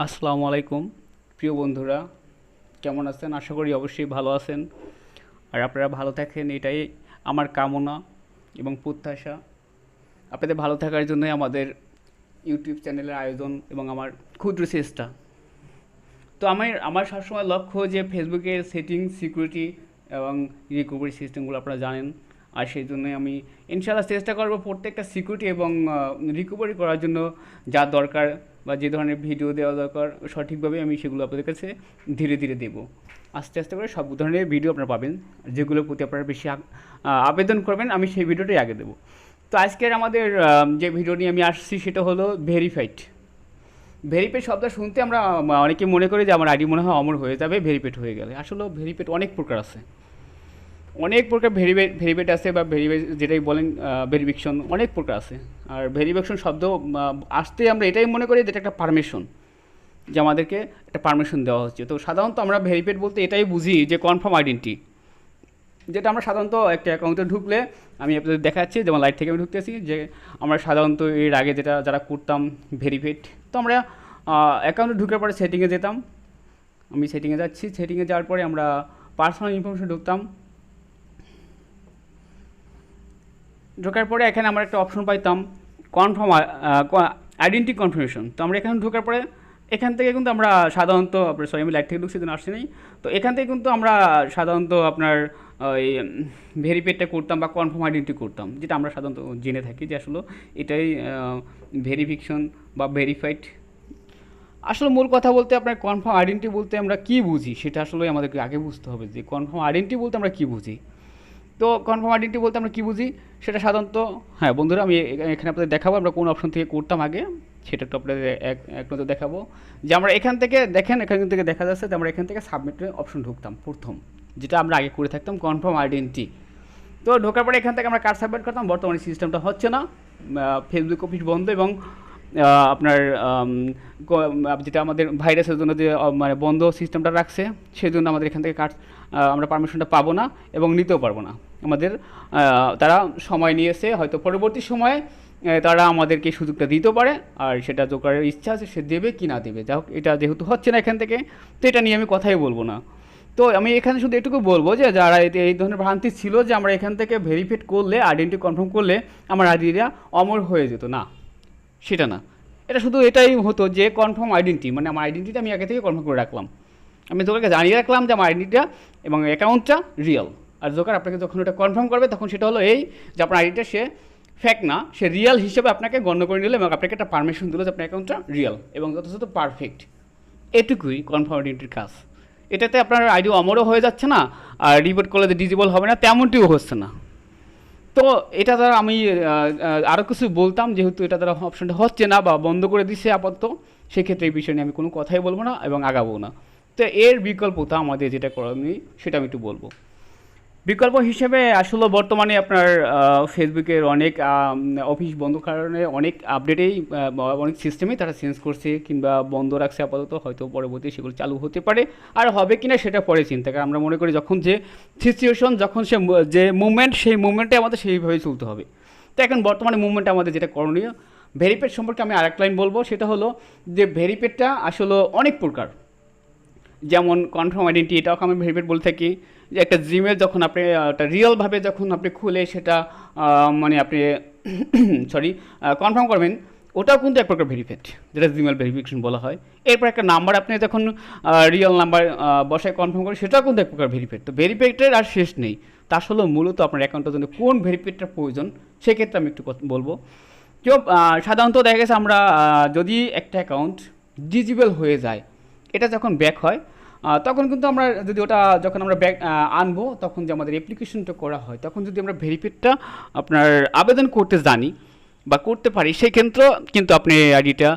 আসসালামু আলাইকুম প্রিয় বন্ধুরা, কেমন আছেন? আশা করি অবশ্যই ভালো আছেন। আর আপনারা ভালো থাকেন এটাই আমার কামনা এবং প্রত্যাশা। আপনাদের ভালো থাকার জন্যই আমাদের ইউটিউব চ্যানেলের আয়োজন এবং আমার ক্ষুদ্র চেষ্টা। তো আমার সবসময় লক্ষ্য যে ফেসবুকের সেটিং, সিকিউরিটি এবং রিকভারি সিস্টেমগুলো আপনারা জানেন। আর সেই জন্যই আমি ইনশাআল্লাহ চেষ্টা করব প্রত্যেকটা সিকিউরিটি এবং রিকভারি করার জন্য যা দরকার বা যে ধরনের ভিডিও দেওয়া দরকার সঠিকভাবে আমি সেগুলো আপনাদের কাছে ধীরে ধীরে দেবো। আস্তে আস্তে করে সব ধরনের ভিডিও আপনারা পাবেন, যেগুলোর প্রতি আপনারা বেশি আবেদন করবেন আমি সেই ভিডিওটাই আগে দেবো। তো আজকের আমাদের যে ভিডিও নিয়ে আমি আসছি সেটা হলো ভেরিফাইড। ভেরিফাইড শব্দ শুনতে আমরা অনেকে মনে করি যে আমার আইডি মনে হয় অমর হয়ে যাবে ভেরিফাইড হয়ে গেলে। আসলে ভেরিফাইড অনেক প্রকার আছে, অনেক প্রকার ভেরিফাইড আছে বা ভেরিফাই যেটাই বলেন ভেরিফিকেশন অনেক প্রকার আছে। আর ভেরিফিকেশন শব্দ আসতে আমরা এটাই মনে করি যে এটা একটা পারমিশন, যে আমাদেরকে একটা পারমিশন দেওয়া হচ্ছে। তো সাধারণত আমরা ভেরিফাইড বলতে এটাই বুঝি যে কনফার্ম আইডেন্টি, যেটা আমরা সাধারণত একটা অ্যাকাউন্টে ঢুকলে আমি আপনাদের দেখাচ্ছি, যেমন লাইট থেকে আমি ঢুকতেছি, যে আমরা সাধারণত এর আগে যেটা যারা করতাম ভেরিফাইড, তো আমরা অ্যাকাউন্টে ঢুকার পরে সেটিংয়ে যেতাম। আমি সেটিংয়ে যাচ্ছি, সেটিংয়ে যাওয়ার পরে আমরা পার্সোনাল ইনফরমেশন ঢুকতাম। ঢোকার পরে এখানে আমরা একটা অপশন পাইতাম কনফার্ম আইডেন্টি কনফার্মেশন। তো আমরা এখানে ঢোকার পরে এখান থেকে কিন্তু আমরা সাধারণত আপনার সরি আমি লাইট থেকে ঢুকছি জন্য আসছি নেই। তো এখান থেকে কিন্তু আমরা সাধারণত আপনার ওই ভেরিফাইডটা করতাম বা কনফার্ম আইডেন্টি করতাম, যেটা আমরা সাধারণত জেনে থাকি যে আসলে এটাই ভেরিফিকেশন বা ভেরিফাইড। আসলে মূল কথা বলতে আপনার কনফার্ম আইডেন্টি বলতে আমরা কী বুঝি সেটা আসলে আমাদেরকে আগে বুঝতে হবে, যে কনফার্ম আইডেন্টি বলতে আমরা কী বুঝি। তো কনফার্ম আইডেন্টি বলতে আমরা কী বুঝি সেটা সাধারণত, হ্যাঁ বন্ধুরা আমি এখানে আপনাদের দেখাবো আমরা কোন অপশন থেকে করতাম আগে, সেটা একটু আপনাদের এক নজর দেখাবো। যে আমরা এখান থেকে দেখেন, এখান থেকে দেখা যাচ্ছে যে আমরা এখান থেকে সাবমিটের অপশন ঢুকতাম প্রথম, যেটা আমরা আগে করে থাকতাম কনফার্ম আইডেন্টি। তো ঢোকার পরে এখান থেকে আমরা কার্ড সাবমিট করতাম। বর্তমানে সিস্টেমটা হচ্ছে না, ফেসবুক অফিস বন্ধ এবং আপনার যেটা আমাদের ভাইরাসের জন্য যে মানে বন্ধ সিস্টেমটা রাখছে, সেই জন্য আমাদের এখান থেকে কার্ড আমরা পারমিশনটা পাবো না এবং নিতেও পারবো না। আমাদের তারা সময় নিয়েছে, হয়তো পরবর্তী সময়ে তারা আমাদেরকে সুযোগটা দিতেও পারে, আর সেটা জোকারের ইচ্ছা আছে সে দেবে কি না দেবে। যাই হোক, এটা যেহেতু হচ্ছে না এখান থেকে, তো এটা নিয়ে আমি কথাই বলবো না। তো আমি এখানে শুধু এটুকু বলবো যে যারা এই ধরনের ভ্রান্তি ছিল যে আমরা এখান থেকে ভেরিফাইড করলে আইডেন্টি কনফার্ম করলে আমার আইডিটা অমর হয়ে যেত, না সেটা না। এটা শুধু এটাই হতো যে কনফার্ম আইডেন্টি, মানে আমার আইডেন্টিটা আমি আগে থেকে কনফার্ম করে রাখলাম, আমি জোকারকে জানিয়ে রাখলাম যে আমার আইডেন্টিটা এবং অ্যাকাউন্টটা রিয়েল। আর জোকার আপনাকে যখন ওটা কনফার্ম করবে তখন সেটা হলো এই যে আপনার আইডিটা সে ফেক না, সে রিয়েল হিসেবে আপনাকে গণ্য করে নিল এবং আপনাকে একটা পারমিশন দিল যে আপনার অ্যাকাউন্টটা রিয়েল এবং যথাযথ পারফেক্ট। এটুকুই কনফার্ম আইডেন্টির কাজ। এটাতে আপনার আইডি অমরও হয়ে যাচ্ছে না, আর রিপোর্ট করলে যে ডিজেবল হবে না তেমনটিও হচ্ছে না। তো এটা দ্বারা আমি আরও কিছু বলতাম, যেহেতু এটা দ্বারা অপশনটা হচ্ছে না বা বন্ধ করে দিচ্ছে আপাতত, সেক্ষেত্রে এই বিষয় নিয়ে আমি কোনো কথাই বলবো না এবং আগাবো না। তো এর বিকল্পতা আমাদের যেটা করণীয় সেটা আমি একটু বলবো। বিকল্প হিসেবে আসলে বর্তমানে আপনার ফেসবুকের অনেক অফিস বন্ধ কারণে অনেক আপডেটেই অনেক সিস্টেমেই তারা চেঞ্জ করছে কিংবা বন্ধ রাখছে আপাতত, হয়তো পরবর্তী সেগুলো চালু হতে পারে। আর হবে কি না সেটা পরে চিন্তা, কারণ আমরা মনে করি যখন যে সিচুয়েশন, যখন সে যে মুভমেন্ট, সেই মুভমেন্টে আমাদের সেইভাবেই চলতে হবে। তো এখন বর্তমানে মুভমেন্টে আমাদের যেটা করণীয়, ভেরিফাইড সম্পর্কে আমি আরেক লাইন বলবো, সেটা হলো যে ভেরিফাইডটা আসলে অনেক প্রকার। যেমন কনফার্ম আইডেন্টি, এটাও আমি ভেরিফাইড বলে থাকি। যে একটা জিমেল যখন আপনি একটা রিয়েলভাবে যখন আপনি খুলে সেটা মানে আপনি সরি কনফার্ম করবেন, ওটাও কিন্তু এক প্রকার ভেরিফাইড, যেটা জিমেল ভেরিফিকেশন বলা হয়। এরপর একটা নাম্বার আপনি যখন রিয়েল নাম্বার বসায় কনফার্ম করেন, সেটাও কিন্তু এক প্রকার ভেরিফাইড। তো ভেরিফাইডের আর শেষ নেই। তা আসলে মূলত আপনার অ্যাকাউন্টের জন্য কোন ভেরিফাইডটার প্রয়োজন সেক্ষেত্রে আমি একটু বলবো। কেউ সাধারণত দেখা গেছে আমরা যদি একটা অ্যাকাউন্ট ডিজেবল হয়ে যায়, এটা যখন ব্যাক হয় তখন কিন্তু আমরা যদি ওটা যখন আমরা ব্যাক আনবো, তখন যে আমাদের অ্যাপ্লিকেশনটা করা হয়, তখন যদি আমরা ভেরিফাইডটা আপনার আবেদন করতে জানি বা করতে পারি, সেই ক্ষেত্রে কিন্তু আপনি আইডিটা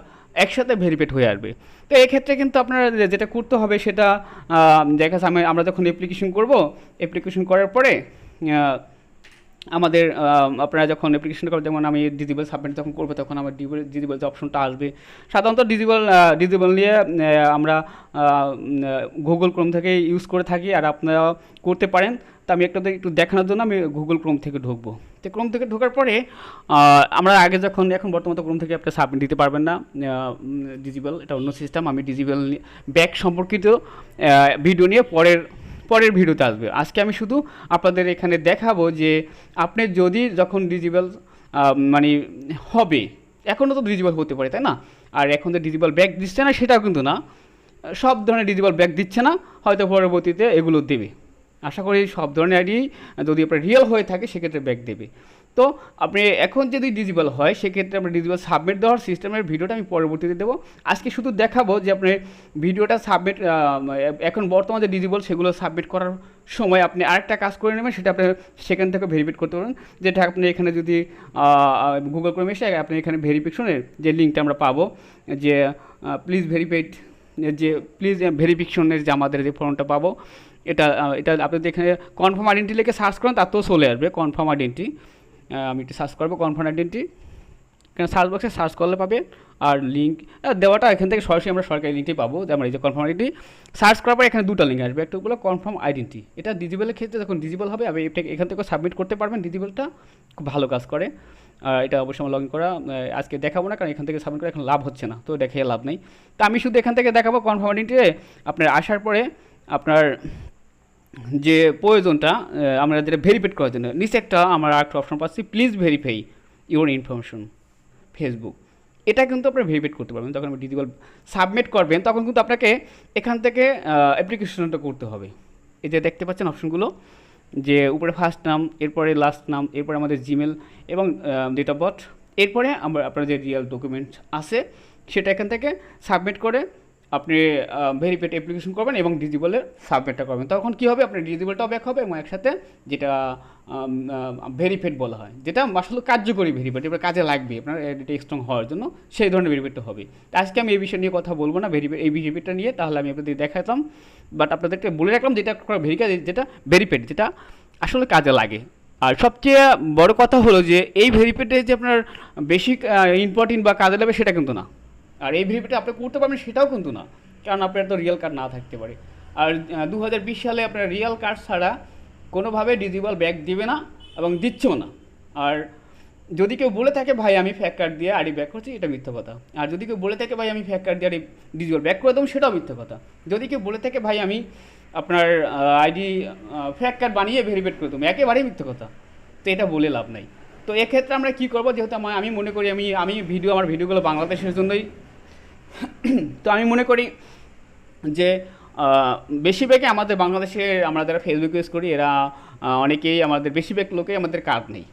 একসাথে ভেরিফাইড হয়ে আসবে। তো এক্ষেত্রে কিন্তু আপনার যেটা করতে হবে সেটা দেখা যাচ্ছে আমরা যখন অ্যাপ্লিকেশন করব, অ্যাপ্লিকেশন করার পরে আমাদের আপনারা যখন অ্যাপ্লিকেশন করবেন, যেমন আমি ডিজিবল সাবমিট যখন করবো তখন আমার ডিজিবল যে অপশনটা আসবে, সাধারণত ডিজিবল নিয়ে আমরা গুগল ক্রোম থেকে ইউজ করে থাকি, আর আপনারা করতে পারেন। তো আমি একটু দেখানোর জন্য আমি গুগল ক্রোম থেকে ঢুকবো। তো ক্রোম থেকে ঢোকার পরে আমরা আগে যখন এখন বর্তমানে ক্রোম থেকে আপনি সাবমিট দিতে পারবেন না, ডিজিবল এটা অন্য সিস্টেম। আমি ডিজিবল ব্যাক সম্পর্কিত ভিডিও নিয়ে পরের ভিডিওতে আসবে। আজকে আমি শুধু আপনাদের এখানে দেখাবো যে আপনি যদি যখন ডিজিবল মানে হবে, এখনও তো ডিজিবল হতে পারে তাই না, আর এখন তো ডিজিবল ব্যাক দিচ্ছে না সেটাও কিন্তু না, সব ধরনের ডিজিবল ব্যাক দিচ্ছে না, হয়তো পরবর্তীতে এগুলো দেবে। আশা করি সব ধরনের আইডি যদি আপনার রিয়েল হয়ে থাকে সেক্ষেত্রে ব্যাক দেবে। তো আপনি এখন যদি ডিজিবল হয় সেক্ষেত্রে আপনার ডিজিবল সাবমিট দেওয়ার সিস্টেমের ভিডিওটা আমি পরবর্তীতে দেবো। আজকে শুধু দেখাবো যে আপনি ভিডিওটা সাবমিট এখন বর্তমানে ডিজিবল সেগুলো সাবমিট করার সময় আপনি আরেকটা কাজ করে নেবেন, সেটা আপনি সেখান থেকে ভেরিফাই করতে পারবেন। যেটা আপনি এখানে যদি গুগল ক্রোমে এসে আপনি এখানে ভেরিফিকেশনের যে লিঙ্কটা আমরা পাবো যে প্লিজ ভেরিফাইড, যে প্লিজ ভেরিফিকেশনের যে আমাদের যে ফর্মটা পাবো, এটা আপনি এখানে কনফার্ম আইডেন্টি লিখে সার্চ করেন তাতেও চলে আসবে কনফার্ম আইডেন্টি। আমি একটু সার্চ করবো কনফার্ম আইডেন্টি, এখানে সার্চ বক্সে সার্চ করলে পাবে। আর লিঙ্ক দেওয়াটা এখান থেকে সরাসরি আমরা সরকারি লিঙ্কটি পাবো, যে আমরা এই যে কনফার্ম আইডেন্টি সার্চ করার পর এখানে দুটো লিঙ্ক আসবে, একটা হলো কনফার্ম আইডেন্টি, এটা ডিজিবলের ক্ষেত্রে যখন ডিজিবল হবে আপনি এখান থেকে সাবমিট করতে পারবেন। ডিজিবলটা খুব ভালো কাজ করে, এটা অবশ্যই আমার লগ ইন করা আজকে দেখাবো না, কারণ এখান থেকে সাবমিট করে এখন লাভ হচ্ছে না, তো দেখে লাভ নেই। তো আমি শুধু এখান থেকে দেখাবো কনফার্ম আইডেন্টিতে আপনার আসার পরে আপনার যে প্রয়োজনটা আমরা যেটা ভেরিফাই করার জন্য নিচে একটা আমরা একটা অপশন পাচ্ছি, please verify your information Facebook, এটা কিন্তু আপনি ভেরিফাই করতে পারবেন। যখন আপনি ডিজিবল সাবমিট করবেন তখন কিন্তু আপনাকে এখান থেকে অ্যাপ্লিকেশনটা করতে হবে। এই যে দেখতে পাচ্ছেন অপশনগুলো, যে উপরে ফার্স্ট নাম, এরপরে লাস্ট নাম, এরপরে আমাদের জিমেল এবং ডেট অফ বার্থ, এরপরে আমরা আপনার যে রিয়েল ডকুমেন্ট আছে সেটা এখান থেকে সাবমিট করে আপনি ভেরিফাইড অ্যাপ্লিকেশন করবেন এবং ডিজিবলের সাবমিটটা করবেন। তখন কী হবে, আপনার ডিজিবলটাও ব্যাক হবে এবং একসাথে যেটা ভেরিফাইড বলা হয়, যেটা আসলে কার্যকরী ভেরিফাইড, এবার কাজে লাগবে আপনার এটা স্ট্রং হওয়ার জন্য, সেই ধরনের ভেরিফাইডটা হবে। আজকে আমি এই বিষয় নিয়ে কথা বলবো না, এই ভেরিফাইডটা নিয়ে, তাহলে আমি আপনাদের দেখাতাম, বাট আপনাদেরকে বলে রাখলাম যেটা যেটা ভেরিফাইড, যেটা আসলে কাজে লাগে। আর সবচেয়ে বড় কথা হলো যে এই ভেরিফাইডে যে আপনার বেশি ইম্পর্টেন্ট বা কাজে লাগবে সেটা কিন্তু না, আর এই ভেরিফাইডটা আপনি করতে পারবেন সেটাও কিন্তু না, কারণ আপনার তো রিয়েল কার্ড না থাকতে পারে। আর 2020 সালে আপনার রিয়েল কার্ড ছাড়া কোনোভাবে ডিজিবল ব্যাক দিবে না এবং দিচ্ছেও না। আর যদি কেউ বলে থাকে ভাই আমি ফ্যাক কার্ড দিয়ে আইডি ব্যাক করছি, এটা মিথ্যা কথা। আর যদি কেউ বলে থাকে ভাই আমি ফ্যাক কার্ড দিয়ে আইডি ডিজিবল ব্যাক করে দেবো, সেটাও মিথ্যা কথা। যদি কেউ বলে থাকে ভাই আমি আপনার আইডি ফ্যাক কার্ড বানিয়ে ভেরিফাইড করে দেবো, একেবারেই মিথ্যা কথা। তো এটা বলে লাভ নাই। তো এক্ষেত্রে আমরা কী করবো, যেহেতু আমি মনে করি আমার ভিডিওগুলো বাংলাদেশের জন্যই, তো আমি মনে করি যে বেশিরভাগই আমাদের বাংলাদেশে আমরা যারা ফেসবুক ইউজ করি এরা অনেকেই আমাদের বেশিরভাগ লোকেই আমাদের কার্ড নেই।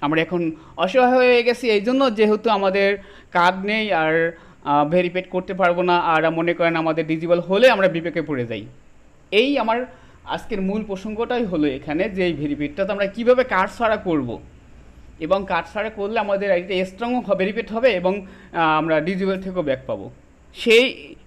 আমরা এখন অসহায় হয়ে গেছি এই জন্য, যেহেতু আমাদের কার্ড নেই আর ভেরিফাইড করতে পারবো না, আর মনে করেন আমাদের ডিজিবল হলে আমরা বিবেকে পড়ে যাই। এই আমার আজকের মূল প্রসঙ্গটাই হলো এখানে, যে এই ভেরিফাইডটা তো আমরা কীভাবে কার্ড ছাড়া করবো, এবং কার্ড ছাড়া করলে আমাদের আইডিটা স্ট্রং ভেরিফাইড হবে এবং আমরা ডিজিবল থেকেও ব্যাক পাবো।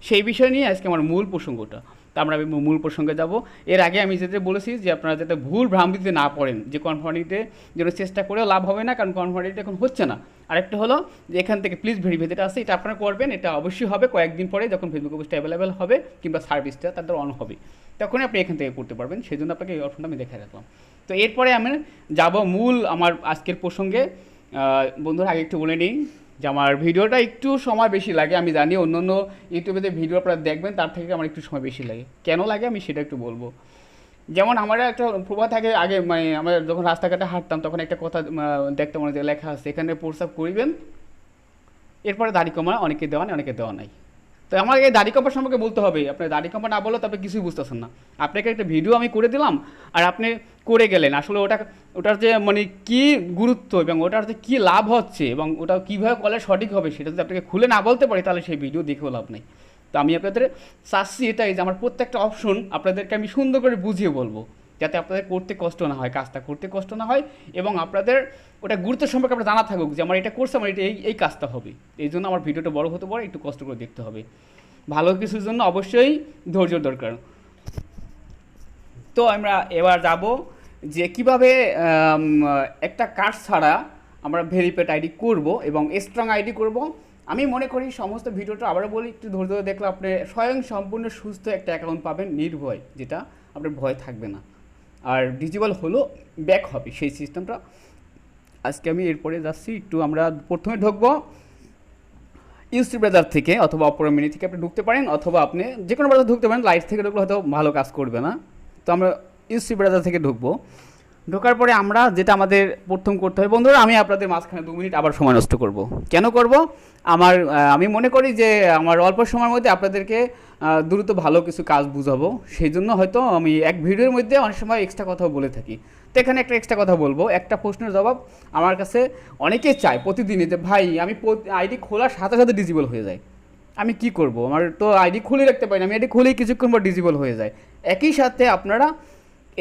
সেই বিষয় নিয়ে আজকে আমার মূল প্রসঙ্গটা। তা আমরা মূল প্রসঙ্গে যাব। এর আগে আমি যেটা বলেছি যে আপনারা যাতে ভুল ভ্রান্তিতে না পড়েন, যে কনফার্মিটিতে যেন চেষ্টা করেও লাভ হবে না, কারণ কনফার্মিটি এখন হচ্ছে না। আরেকটা হলো যে এখান থেকে প্লিজ ভেরিফাই যেটা আছে এটা আপনারা করবেন, এটা অবশ্যই হবে কয়েকদিন পরে যখন ফেসবুক পোস্ট অ্যাভেলেবেল হবে কিংবা সার্ভিসটা তাদের অন হবে, তখনই আপনি এখান থেকে করতে পারবেন। সেই জন্য আপনাকে এই অপশনটা আমি দেখে রাখলাম। তো এরপরে আমি যাব মূল আমার আজকের প্রসঙ্গে। বন্ধুরা আগে একটু বলে নিই যে আমার ভিডিওটা একটু সময় বেশি লাগে, আমি জানি অন্য অন্য ইউটিউবে যে ভিডিও আপনারা দেখবেন তার থেকে আমার একটু সময় বেশি লাগে। কেন লাগে আমি সেটা একটু বলবো। যেমন আমার একটা প্রভাব থাকে, আগে মানে আমরা যখন রাস্তাঘাটে হাঁটতাম তখন একটা কথা দেখতাম, অনেক লেখা আছে এখানে প্রস্রাব করিবেন, এরপরে দাড়ি কমা, অনেকে দেওয়া নেই অনেকে দেওয়া নাই। তো আমাকে এই দাড়ি কাপড় সম্পর্কে বলতে হবে, আপনার দাড়ি কাপড় না বললে তো আপনি কিছুই বুঝতেছেন না। আপনাকে একটা ভিডিও আমি করে দিলাম আর আপনি করে গেলেন, আসলে ওটার যে মানে কী গুরুত্ব এবং ওটার যে কী লাভ হচ্ছে এবং ওটা কীভাবে করলে সঠিক হবে সেটা যদি আপনাকে খুলে না বলতে পারি তাহলে সেই ভিডিও দেখেও লাভ নেই। তো আমি আপনাদের চাচ্ছি এটাই যে আমার প্রত্যেকটা অপশন আপনাদেরকে আমি সুন্দর করে বুঝিয়ে বলবো, যাতে আপনাদের করতে কষ্ট না হয়, কাজটা করতে কষ্ট না হয়, এবং আপনাদের ওটা গুরুত্ব সম্পর্কে আপনার জানা থাকুক যে আমার এটা করছে, আমার এটা এই কাজটা হবে। এই জন্য আমার ভিডিওটা বড় হতে পারে, একটু কষ্ট করে দেখতে হবে। ভালো কিছুর জন্য অবশ্যই ধৈর্য দরকার। তো আমরা এবার যাব যে কিভাবে একটা কার্ড ছাড়া আমরা ভেরিফাইড আইডি করব এবং স্ট্রং আইডি করব। আমি মনে করি সমস্ত ভিডিওটা আবারও বলি, একটু ধৈর্য ধরে দেখলে আপনি স্বয়ং সম্পূর্ণ সুস্থ একটা অ্যাকাউন্ট পাবেন নির্ভয়, যেটা আপনার ভয় থাকবে না। আর ডিজিবল হলো ব্যাক হবে সেই সিস্টেমটা আজকে আমি এরপরে যাচ্ছি একটু, আমরা প্রথমে ঢুকবো ইউসি ব্রাউজার থেকে অথবা অপরা মিনি থেকে আপনি ঢুকতে পারেন, অথবা আপনি যে কোনো ব্রাউজার ঢুকতে পারেন। লাইট থেকে ঢুকলে হয়তো ভালো কাজ করবে না, তো আমরা ইউসি ব্রাউজার থেকে ঢুকবো। ঢোকার পরে আমরা যেটা আমাদের প্রথম করতে হবে বন্ধুরা, আমি আপনাদের মাঝখানে 2 মিনিট আবার সময় নষ্ট করব। কেন করব? আমি মনে করি যে আমার অল্প সময়ের মধ্যে আপনাদেরকে দ্রুত ভালো কিছু কাজ বুঝাবো, সেই জন্য হয়তো আমি এক ভিডিওর মধ্যে অনেক সময় এক্সট্রা কথাও বলে থাকি। তো এখানে একটা এক্সট্রা কথা বলবো, একটা প্রশ্নের জবাব আমার কাছে অনেকেই চায় প্রতিদিনই, যে ভাই আমি আইডি খোলার সাথে সাথে ডিজেবল হয়ে যায়, আমি কি করব? আমার তো আইডি খুলে রাখতে পারি না, আমি আইডি খুলেই কিছুক্ষণ পর ডিজেবল হয়ে যায়। একই সাথে আপনারা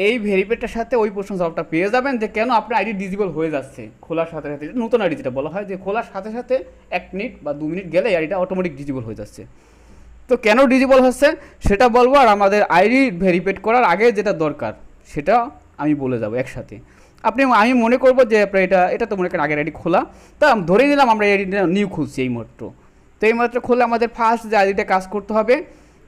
এই ভেরিফাইটার সাথে ওই প্রশ্ন জবাবটা পেয়ে যাবেন যে কেন আপনার আইডি ডিজেবল হয়ে যাচ্ছে খোলার সাথে সাথে। নতুন আইডি যেটা বলা হয় যে খোলার সাথে সাথে 1 মিনিট বা 2 মিনিট গেলে আইডিটা অটোমেটিক ডিজেবল হয়ে যাচ্ছে। তো কেন ডিজেবল হচ্ছে সেটা বলবো, আর আমাদের আইডি ভেরিফাইড করার আগে যেটা দরকার সেটা আমি বলে যাব একসাথে। আমি মনে করবো যে আপনার এটা তো মনে করেন আগের আইডি খোলা, তা ধরে নিলাম আমরা আইডিটা নিউ খুলছি এই মাত্র। তো এই মাত্র খুললে আমাদের ফার্স্ট যে আইডিটা কাজ করতে হবে,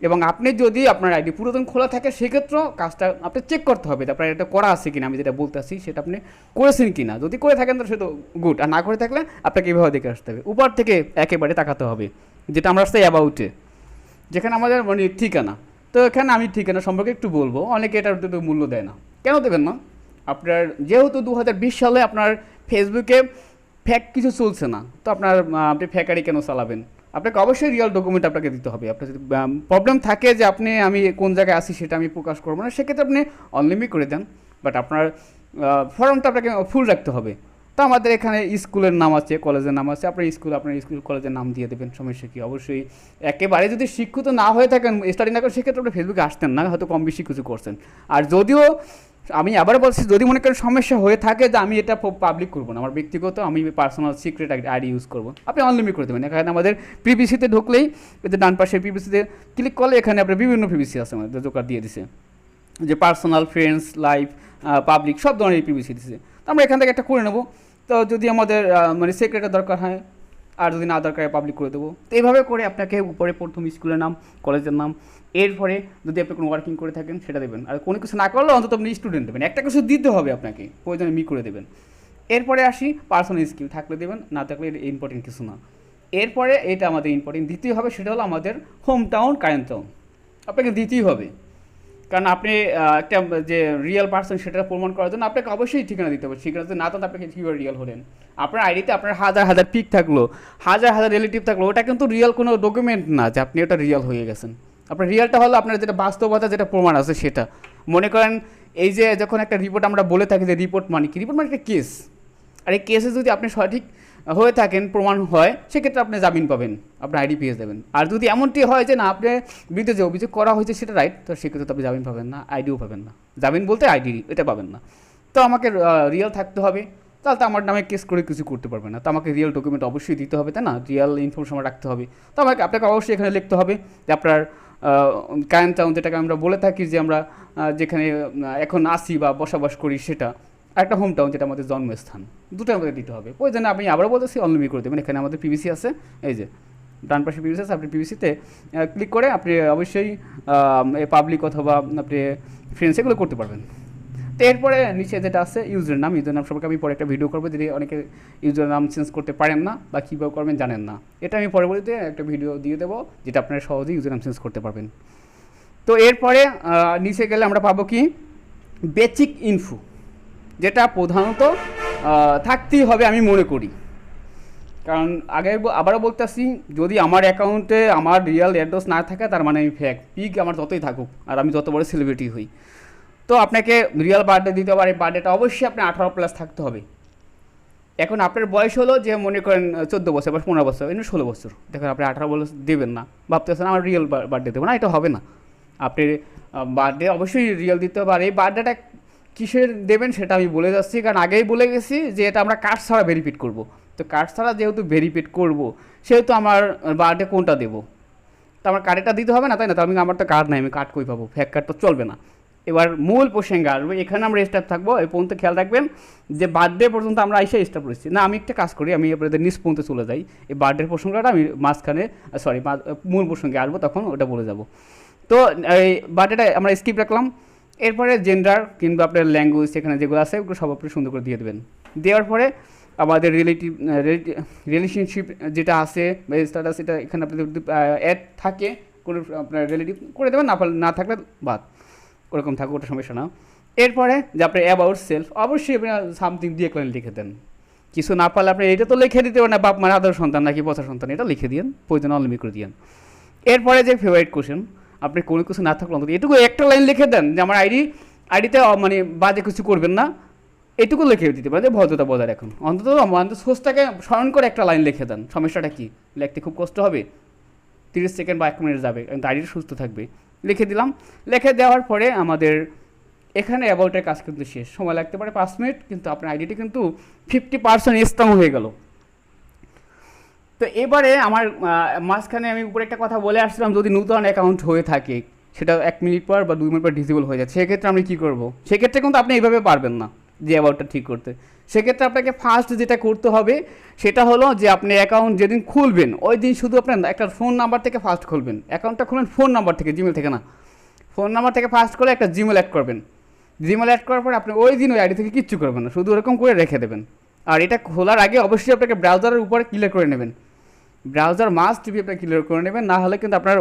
এবং আপনি যদি আপনার আইডি পুরাতন খোলা থাকে সেক্ষেত্রেও কাজটা আপনি চেক করতে হবে যে আপনার এটা করা আছে কিনা, আমি যেটা বলতে আসি সেটা আপনি করেছেন কিনা। যদি করে থাকেন তো সেটা গুড, আর না করে থাকলে আপনাকে এইভাবে দেখে আসতে হবে। উপর থেকে একেবারে তাকাতে হবে, যেটা আমরা আসতে অ্যাবাউটে, যেখানে আমাদের মানে ঠিকানা। তো এখানে আমি ঠিকানা সম্পর্কে একটু বলবো, অনেকে এটার একটু মূল্য দেয় না। কেন দেবেন না? আপনার যেহেতু 2020 সালে আপনার ফেসবুকে ফ্যাক কিছু চলছে না, তো আপনি ফ্যাকারি কেন চালাবেন? আপনাকে অবশ্যই রিয়েল ডকুমেন্ট আপনাকে দিতে হবে। আপনার যদি প্রবলেম থাকে যে আমি কোন জায়গায় আসি সেটা আমি প্রকাশ করবো না, সেক্ষেত্রে আপনি অনলিমিট করে দেন, বাট আপনার ফর্মটা আপনাকে ফুল রাখতে হবে। তো আমাদের এখানে স্কুলের নাম আছে, কলেজের নাম আছে, আপনার স্কুল কলেজের নাম দিয়ে দেবেন, সমস্যা কি? অবশ্যই একেবারে যদি শিক্ষিত না হয়ে থাকেন, স্টাডি না করেন, সেক্ষেত্রে আপনি ফেসবুকে আসতেন না, হয়তো কম বেশি কিছু করছেন। আর যদিও আমি আবার বলছি, যদি মনে করেন সমস্যা হয়ে থাকে যে আমি এটা পাবলিক করবো না, আমার ব্যক্তিগত আমি পার্সোনাল সিক্রেট আইডি ইউজ করবো, আপনি অনলিমিট করে দেবেন। এখানে আমাদের পিবিসিতে ঢুকলেই যে ডান পাশে পিবিসিতে ক্লিক করলে এখানে আপনার বিভিন্ন পিবিসি আছে, আমাদের জোকার দিয়ে দিছে যে পার্সোনাল, ফ্রেন্ডস, লাইভ, পাবলিক সব ধরনের পিবিসি দিছে। তো আমরা এখান থেকে একটা করে নেবো। তো যদি আমাদের মানে সিক্রেটের দরকার হয়, আর যদি না দরকার পাবলিক করে দেবো। তো এইভাবে করে আপনাকে উপরে প্রথম স্কুলের নাম, কলেজের নাম, এরপরে যদি আপনি কোনো ওয়ার্কিং করে থাকেন সেটা দেবেন, আর কোনো কিছু না করলে অন্তত আপনি স্টুডেন্ট দেবেন, একটা কিছু দিতে হবে আপনাকে, প্রয়োজনে করে দেবেন। এরপরে আসি পার্সোনাল স্কিল, থাকলে দেবেন, না থাকলে ইম্পর্টেন্ট কিছু না। এরপরে এটা আমাদের ইম্পর্টেন্ট দিতেই হবে, সেটা হলো আমাদের হোম টাউন, কারেন্ট টাউন আপনাকে দিতেই হবে। কারণ আপনি একটা যে রিয়েল পার্সন সেটা প্রমাণ করার জন্য আপনাকে অবশ্যই ঠিকানা দিতে হবে। ঠিকানা যদি না তখন আপনাকে কীভাবে রিয়েল হলেন? আপনার আইডিতে আপনার হাজার হাজার পিক থাকলো, হাজার হাজার রিলেটিভ থাকলো, ওটা কিন্তু রিয়েল কোনো ডকুমেন্ট না যে আপনি ওটা রিয়েল হয়ে গেছেন। আপনার রিয়েলটা হলো আপনার যেটা বাস্তবতা, যেটা প্রমাণ আছে সেটা। মনে করেন এই যে যখন একটা রিপোর্ট আমরা বলে থাকি যে রিপোর্ট মানে কি? রিপোর্ট মানে একটা কেস, আর এই কেসে যদি আপনি সঠিক হয়ে থাকেন, প্রমাণ হয়, সেক্ষেত্রে আপনি জামিন পাবেন, আপনার আইডি পেয়ে যাবেন। আর যদি এমনটি হয় যে না, আপনার বিরুদ্ধে যে অভিযোগ করা হয়েছে সেটা রাইট, তো সেক্ষেত্রে তো আপনি জামিন পাবেন না, আইডিও পাবেন না। জামিন বলতে আইডি, এটা পাবেন না। তো আমাকে রিয়েল থাকতে হবে, তাহলে তো আমার নামে কেস করে কিছু করতে পারবে না। তো আমাকে রিয়েল ডকুমেন্ট অবশ্যই দিতে হবে, তাই না? রিয়েল ইনফরমেশন রাখতে হবে। তো আপনাকে অবশ্যই এখানে লিখতে হবে যে আপনার কারেন্ট টাউন, যেটাকে আমরা বলে থাকি যে আমরা যেখানে এখন আসি বা বসবাস করি সেটা, একটা হোম টাউন যেটা আমাদের জন্মস্থান, দুটো আমাদের দিতে হবে। ওই জন্য আমি আবারও বলতেছি অনলিমিট করে দেবেন। এখানে আমাদের পিবিসি আছে, এই যে ডান পাশে পিবিসি আছে, আপনি পিবিসিতে ক্লিক করে আপনি অবশ্যই পাবলিক অথবা আপনি ফ্রেন্ডস এগুলো করতে পারবেন। তো এরপরে নিচে যেটা আছে ইউজার নাম সম্পর্কে আমি পরে একটা ভিডিও করবো, যদি অনেকে ইউজার নাম চেঞ্জ করতে পারেন না বা কীভাবে করবেন জানেন না, এটা আমি পরবর্তীতে একটা ভিডিও দিয়ে দেবো যেটা আপনারা সহজেই ইউজার নাম চেঞ্জ করতে পারবেন। তো এরপরে নিচে গেলে আমরা পাবো কি বেসিক ইনফো, যেটা প্রধানত থাকতেই হবে আমি মনে করি। কারণ আবারও বলতেছি, যদি আমার অ্যাকাউন্টে আমার রিয়েল অ্যাড্রেস না থাকে তার মানে আমি ফেক, পিক আমার যতই থাকুক আর আমি যত বড় সেলিব্রিটি হই। তো আপনাকে রিয়েল বার্থডে দিতে হবে, আর এই বার্থডেটা অবশ্যই আপনার 18+ থাকতে হবে। এখন আপনার বয়স হলো যে মনে করেন 14 বছর বা 15 বছর, এমনি 16 বছর, দেখেন আপনি 18 বছর দেবেন না, ভাবতেছেন আমার রিয়েল বার্থডে দেবো না, এটা হবে না। আপনি বার্থডে অবশ্যই রিয়েল দিতে হবে। আর এই বার্থডেটা কিসের দেবেন সেটা আমি বলে যাচ্ছি, কারণ আগেই বলে গেছি যে এটা আমরা কার্ড ছাড়া ভেরিফাইড করব। তো কার্ড ছাড়া যেহেতু ভেরিফাইড করব, সেহেতু আমার বার্থডে কোনটা দেবো? তো আমার কার্ডটা দিতে হবে না, তাই না? তো আমার তো কার্ড নাই, আমি কার্ড কই পাবো? ফেক কার্ড তো চলবে না। এবার মূল প্রসঙ্গে আসবো, এখানে আমরা স্টাফ থাকবো। এই পর্যন্ত খেয়াল রাখবেন যে বার্থডে পর্যন্ত আমরা এসে স্টাফ রয়েছি না। আমি একটা কাজ করি, আমি আপনাদের নিজ পর্যন্ত চলে যাই, এই বার্থডের প্রসঙ্গটা আমি মাঝখানে মূল প্রসঙ্গে আসবো, তখন ওটা বলে যাব। তো এই বার্থডেটা আমরা স্কিপ রাখলাম। এরপরে জেন্ডার কিংবা আপনার ল্যাঙ্গুয়েজ এখানে যেগুলো আছে ওগুলো সব আপনি সুন্দর করে দিয়ে দেবেন। দেওয়ার পরে আমাদের রিলেশনশিপ যেটা আছে বা স্ট্যাটাস, এটা এখানে আপনি যদি অ্যাড থাকে কোনো আপনার রিলেটিভ করে দেবেন, না থাকলে বাদ, ওরকম থাকুক, ওটা সমস্যা না। এরপরে যে আপনার অ্যাবাউট সেলফ, অবশ্যই আপনি সামথিং দিয়ে এক লাইন লিখে দেন। কিছু না পারলে আপনি এটা তো লিখে দিতে পারেন না, বাপ মার আদর সন্তান নাকি পচা সন্তান, এটা লিখে দিন, প্রয়োজন অনলিমিট করে দিন। এরপরে যে ফেভারিট কোশ্চেন, আপনি কোনো কিছু না থাকলে অন্তত এটুকু একটা লাইন লিখে দেন যে আমার আইডিতে মানে বাজে কিছু করবেন না, এটুকু লিখে দিতে পারেন যে ভদ্রতা বজায় রাখুন। অন্তত সোর্সটাকে স্মরণ করে একটা লাইন লিখে দেন। সমস্যাটা কি, লিখতে খুব কষ্ট হবে, 30 সেকেন্ড বা 1 মিনিট যাবে, কিন্তু আইডিটা সুস্থ থাকবে। লিখে দিলাম। লিখে দেওয়ার পরে আমাদের এখানে অ্যাবাউটের কাজ কিন্তু শেষ। সময় লাগতে পারে 5 মিনিট, কিন্তু আপনার আইডিটি কিন্তু 50% স্ট্রং হয়ে গেল। তো এবারে আমার মাঝখানে আমি উপরে একটা কথা বলে আসছিলাম, যদি নতুন অ্যাকাউন্ট হয়ে থাকে সেটা 1 মিনিট পর বা 2 মিনিট পর ডিসেবল হয়ে যায়, সেক্ষেত্রে আমি কী করবো? সেক্ষেত্রে কিন্তু আপনি এইভাবে পারবেন না যে অ্যাবাউটটা ঠিক করতে। সেক্ষেত্রে আপনাকে ফার্স্ট যেটা করতে হবে সেটা হলো যে আপনি অ্যাকাউন্ট যেদিন খুলবেন ওই দিন শুধু আপনার একটা ফোন নাম্বার থেকে ফার্স্ট খুলবেন। অ্যাকাউন্টটা খুলবেন ফোন নাম্বার থেকে, জিমেল থেকে না। ফোন নাম্বার থেকে ফার্স্ট করে একটা জিমেল অ্যাড করবেন। জিমেল অ্যাড করার পর আপনি ওই দিন ওই আইডি থেকে কিচ্ছু করবেন না, শুধু ওরকম করে রেখে দেবেন। আর এটা খোলার আগে অবশ্যই আপনাকে ব্রাউজারের উপরে ক্লিয়ার করে নেবেন। ব্রাউজার মাস্ট বি আপনি ক্লিয়ার করে নেবেন, না হলে কিন্তু আপনার